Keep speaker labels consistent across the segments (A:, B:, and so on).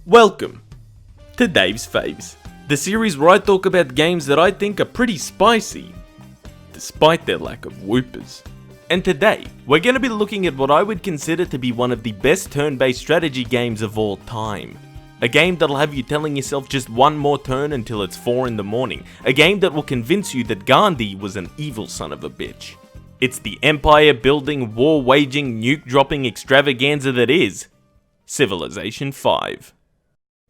A: Welcome to Dave's Faves, the series where I talk about games that I think are pretty spicy, despite their lack of whoopers. And today, we're going to be looking at what I would consider to be one of the best turn-based strategy games of all time. A game that'll have you telling yourself just one more turn until it's 4 in the morning. A game that will convince you that Gandhi was an evil son of a bitch. It's the empire-building, war-waging, nuke-dropping extravaganza that is Civilization 5.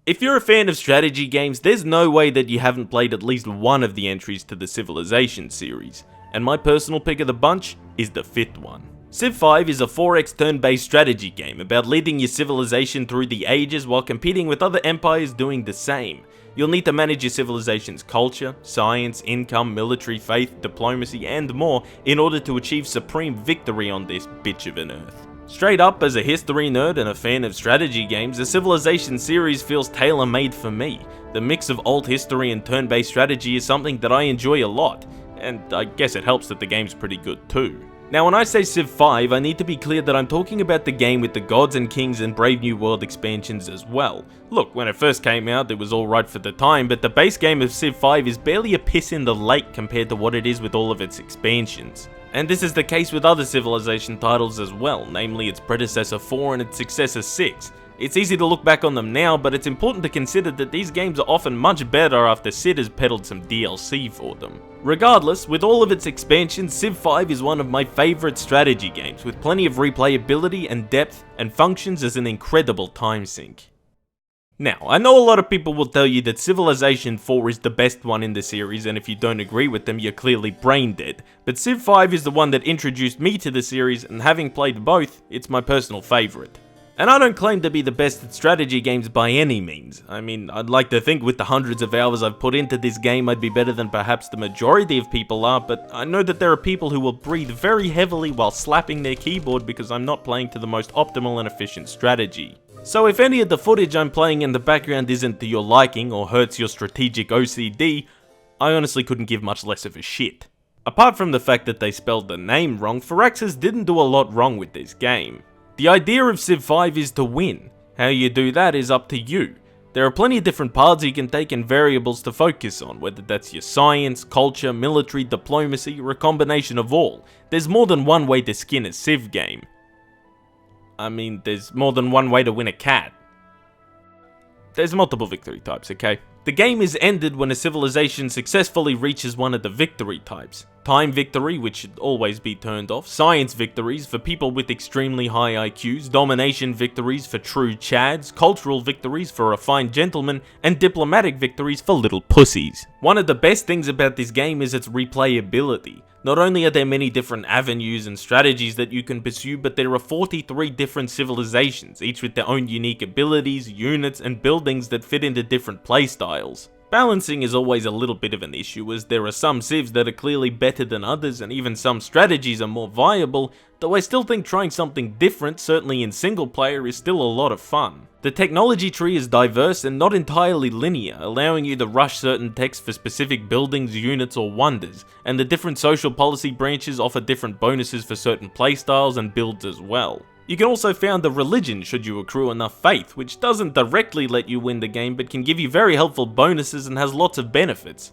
A: If you're a fan of strategy games, there's no way that you haven't played at least one of the entries to the Civilization series, and my personal pick of the bunch is the 5th one. Civ 5 is a 4x turn-based strategy game about leading your civilization through the ages while competing with other empires doing the same. You'll need to manage your civilization's culture, science, income, military, faith, diplomacy, and more in order to achieve supreme victory on this bitch of an earth. Straight up, as a history nerd and a fan of strategy games, the Civilization series feels tailor-made for me. The mix of old history and turn-based strategy is something that I enjoy a lot, and I guess it helps that the game's pretty good too. Now when I say Civ 5, I need to be clear that I'm talking about the game with the Gods and Kings and Brave New World expansions as well. Look, when it first came out, it was alright for the time, but the base game of Civ 5 is barely a piss in the lake compared to what it is with all of its expansions. And this is the case with other Civilization titles as well, namely its predecessor 4 and its successor 6. It's easy to look back on them now, but it's important to consider that these games are often much better after Sid has peddled some DLC for them. Regardless, with all of its expansions, Civ 5 is one of my favourite strategy games, with plenty of replayability and depth, and functions as an incredible time sink. Now, I know a lot of people will tell you that Civilization 4 is the best one in the series, and if you don't agree with them, you're clearly brain dead. But Civ 5 is the one that introduced me to the series, and having played both, it's my personal favourite. And I don't claim to be the best at strategy games by any means. I mean, I'd like to think with the hundreds of hours I've put into this game I'd be better than perhaps the majority of people are, but I know that there are people who will breathe very heavily while slapping their keyboard because I'm not playing to the most optimal and efficient strategy. So if any of the footage I'm playing in the background isn't to your liking or hurts your strategic OCD, I honestly couldn't give much less of a shit. Apart from the fact that they spelled the name wrong, Firaxis didn't do a lot wrong with this game. The idea of Civ 5 is to win. How you do that is up to you. There are plenty of different paths you can take and variables to focus on, whether that's your science, culture, military, diplomacy, or a combination of all. There's more than one way to skin a Civ game. I mean, there's more than one way to win a cat. There's multiple victory types, okay? The game is ended when a civilization successfully reaches one of the victory types. Time victory, which should always be turned off. Science victories for people with extremely high IQs. Domination victories for true chads. Cultural victories for refined gentlemen. And diplomatic victories for little pussies. One of the best things about this game is its replayability. Not only are there many different avenues and strategies that you can pursue, but there are 43 different civilizations, each with their own unique abilities, units, and buildings that fit into different playstyles. Balancing is always a little bit of an issue, as there are some civs that are clearly better than others, and even some strategies are more viable, though I still think trying something different, certainly in single player, is still a lot of fun. The technology tree is diverse and not entirely linear, allowing you to rush certain texts for specific buildings, units, or wonders, and the different social policy branches offer different bonuses for certain playstyles and builds as well. You can also found a religion should you accrue enough faith, which doesn't directly let you win the game but can give you very helpful bonuses and has lots of benefits.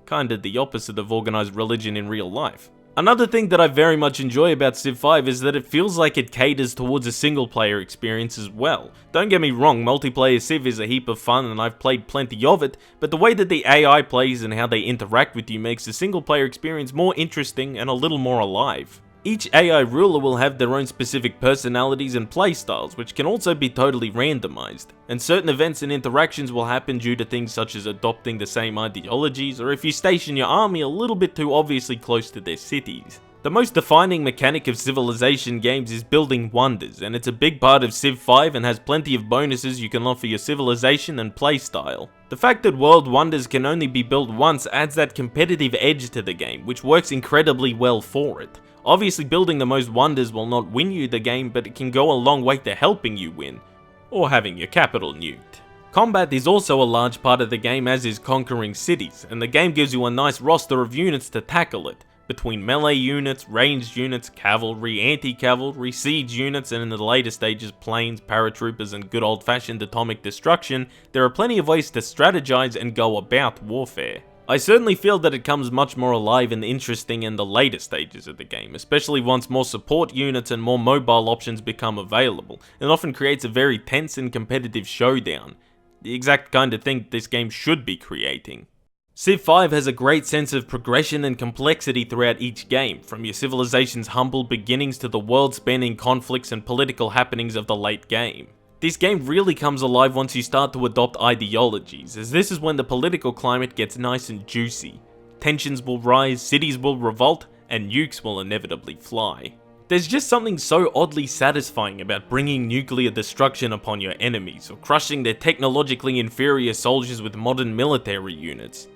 A: Kinda the opposite of organized religion in real life. Another thing that I very much enjoy about Civ 5 is that it feels like it caters towards a single player experience as well. Don't get me wrong, multiplayer Civ is a heap of fun and I've played plenty of it, but the way that the AI plays and how they interact with you makes the single player experience more interesting and a little more alive. Each AI ruler will have their own specific personalities and playstyles, which can also be totally randomized, and certain events and interactions will happen due to things such as adopting the same ideologies, or if you station your army a little bit too obviously close to their cities. The most defining mechanic of Civilization games is building wonders, and it's a big part of Civ 5 and has plenty of bonuses you can offer your civilization and playstyle. The fact that world wonders can only be built once adds that competitive edge to the game, which works incredibly well for it. Obviously building the most wonders will not win you the game, but it can go a long way to helping you win, or having your capital nuked. Combat is also a large part of the game, as is conquering cities, and the game gives you a nice roster of units to tackle it. between melee units, ranged units, cavalry, anti-cavalry, siege units, and in the later stages planes, paratroopers, and good old-fashioned atomic destruction, there are plenty of ways to strategize and go about warfare. I certainly feel that it comes much more alive and interesting in the later stages of the game, especially once more support units and more mobile options become available, and often creates a very tense and competitive showdown. The exact kind of thing this game should be creating. Civ 5 has a great sense of progression and complexity throughout each game, from your civilization's humble beginnings to the world-spanning conflicts and political happenings of the late game. This game really comes alive once you start to adopt ideologies, as this is when the political climate gets nice and juicy. Tensions will rise, cities will revolt, and nukes will inevitably fly. There's just something so oddly satisfying about bringing nuclear destruction upon your enemies, or crushing their technologically inferior soldiers with modern military units.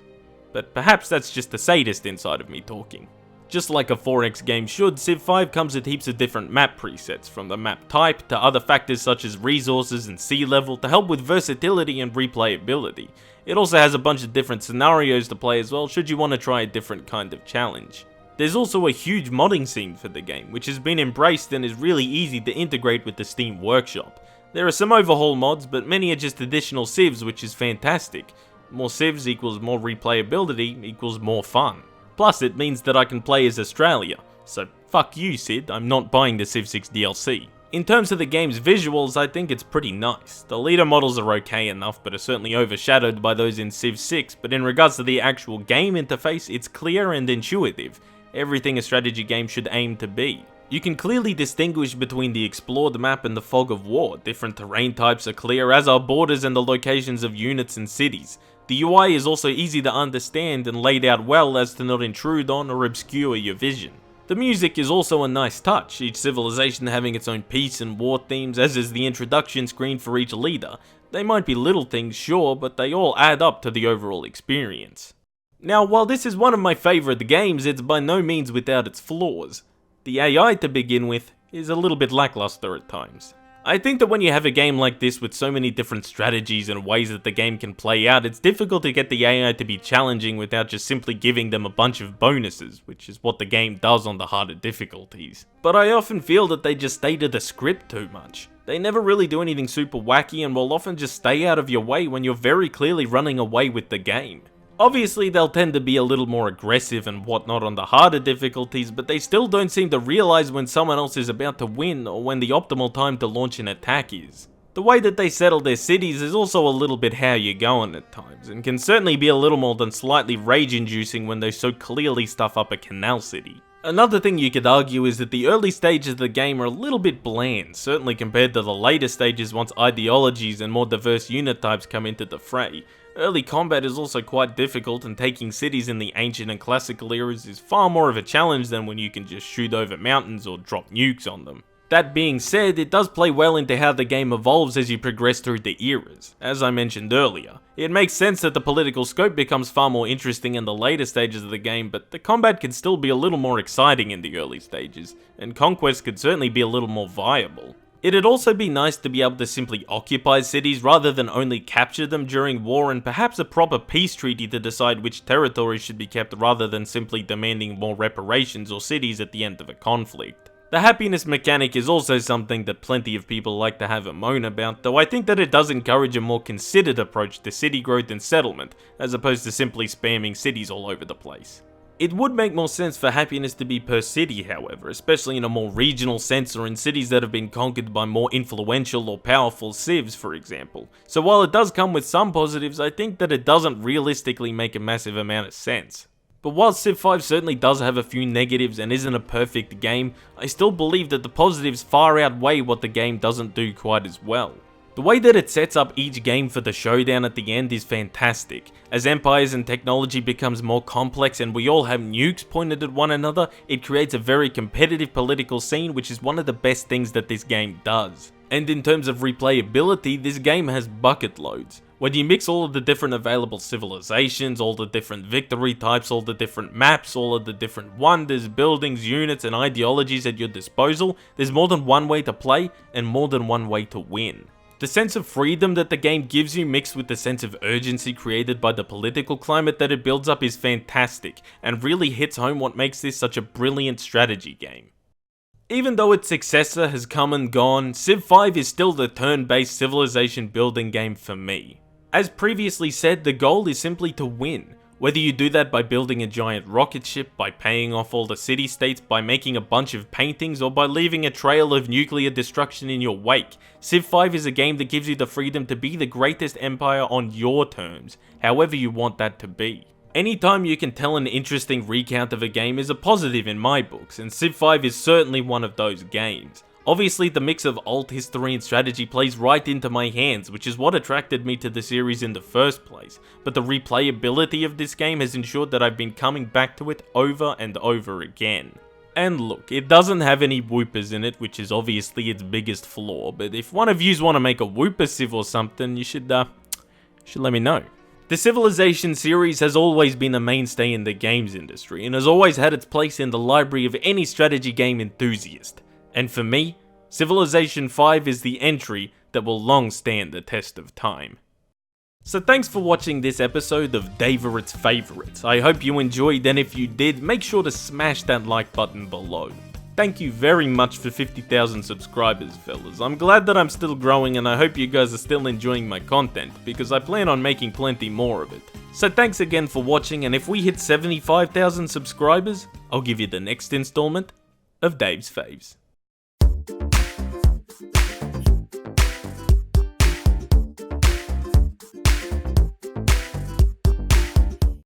A: But perhaps that's just the sadist inside of me talking. Just like a 4X game should, Civ 5 comes with heaps of different map presets, from the map type to other factors such as resources and sea level to help with versatility and replayability. It also has a bunch of different scenarios to play as well should you want to try a different kind of challenge. There's also a huge modding scene for the game, which has been embraced and is really easy to integrate with the Steam Workshop. There are some overhaul mods, but many are just additional civs, which is fantastic. More civs equals more replayability equals more fun. Plus, it means that I can play as Australia, so fuck you Sid, I'm not buying the Civ 6 DLC. In terms of the game's visuals, I think it's pretty nice. The leader models are okay enough, but are certainly overshadowed by those in Civ 6, but in regards to the actual game interface, it's clear and intuitive. Everything a strategy game should aim to be. You can clearly distinguish between the explored map and the fog of war. Different terrain types are clear, as are borders and the locations of units and cities. The UI is also easy to understand and laid out well as to not intrude on or obscure your vision. The music is also a nice touch, each civilization having its own peace and war themes, as is the introduction screen for each leader. They might be little things, sure, but they all add up to the overall experience. Now, while this is one of my favourite games, it's by no means without its flaws. The AI, to begin with, is a little bit lackluster at times. I think that when you have a game like this with so many different strategies and ways that the game can play out, it's difficult to get the AI to be challenging without just simply giving them a bunch of bonuses, which is what the game does on the harder difficulties. But I often feel that they just stay to the script too much. They never really do anything super wacky and will often just stay out of your way when you're very clearly running away with the game. Obviously, they'll tend to be a little more aggressive and whatnot on the harder difficulties, but they still don't seem to realize when someone else is about to win or when the optimal time to launch an attack is. The way that they settle their cities is also a little bit how you're going at times, and can certainly be a little more than slightly rage-inducing when they so clearly stuff up a canal city. Another thing you could argue is that the early stages of the game are a little bit bland, certainly compared to the later stages once ideologies and more diverse unit types come into the fray. Early combat is also quite difficult, and taking cities in the ancient and classical eras is far more of a challenge than when you can just shoot over mountains or drop nukes on them. That being said, it does play well into how the game evolves as you progress through the eras. As I mentioned earlier, it makes sense that the political scope becomes far more interesting in the later stages of the game, but the combat can still be a little more exciting in the early stages, and conquest could certainly be a little more viable. It'd also be nice to be able to simply occupy cities rather than only capture them during war, and perhaps a proper peace treaty to decide which territories should be kept rather than simply demanding more reparations or cities at the end of a conflict. The happiness mechanic is also something that plenty of people like to have a moan about, though I think that it does encourage a more considered approach to city growth and settlement, as opposed to simply spamming cities all over the place. It would make more sense for happiness to be per city, however, especially in a more regional sense or in cities that have been conquered by more influential or powerful civs, for example. So while it does come with some positives, I think that it doesn't realistically make a massive amount of sense. But while Civ 5 certainly does have a few negatives and isn't a perfect game, I still believe that the positives far outweigh what the game doesn't do quite as well. The way that it sets up each game for the showdown at the end is fantastic. As empires and technology becomes more complex and we all have nukes pointed at one another, it creates a very competitive political scene, which is one of the best things that this game does. And in terms of replayability, this game has bucket loads. When you mix all of the different available civilizations, all the different victory types, all the different maps, all of the different wonders, buildings, units, and ideologies at your disposal, there's more than one way to play and more than one way to win. The sense of freedom that the game gives you mixed with the sense of urgency created by the political climate that it builds up is fantastic, and really hits home what makes this such a brilliant strategy game. Even though its successor has come and gone, Civ 5 is still the turn-based civilization building game for me. As previously said, the goal is simply to win. Whether you do that by building a giant rocket ship, by paying off all the city-states, by making a bunch of paintings, or by leaving a trail of nuclear destruction in your wake, Civ 5 is a game that gives you the freedom to be the greatest empire on your terms, however you want that to be. Anytime you can tell an interesting recount of a game is a positive in my books, and Civ 5 is certainly one of those games. Obviously, the mix of alt history and strategy plays right into my hands, which is what attracted me to the series in the first place, but the replayability of this game has ensured that I've been coming back to it over and over again. And look, it doesn't have any whoopers in it, which is obviously its biggest flaw, but if one of yous want to make a whooper civ or something, you should let me know. The Civilization series has always been a mainstay in the games industry, and has always had its place in the library of any strategy game enthusiast. And for me, Civilization 5 is the entry that will long stand the test of time. So thanks for watching this episode of Daverit's Favorites. I hope you enjoyed, and if you did, make sure to smash that like button below. Thank you very much for 50,000 subscribers, fellas. I'm glad that I'm still growing, and I hope you guys are still enjoying my content, because I plan on making plenty more of it. So thanks again for watching, and if we hit 75,000 subscribers, I'll give you the next installment of Dave's Faves.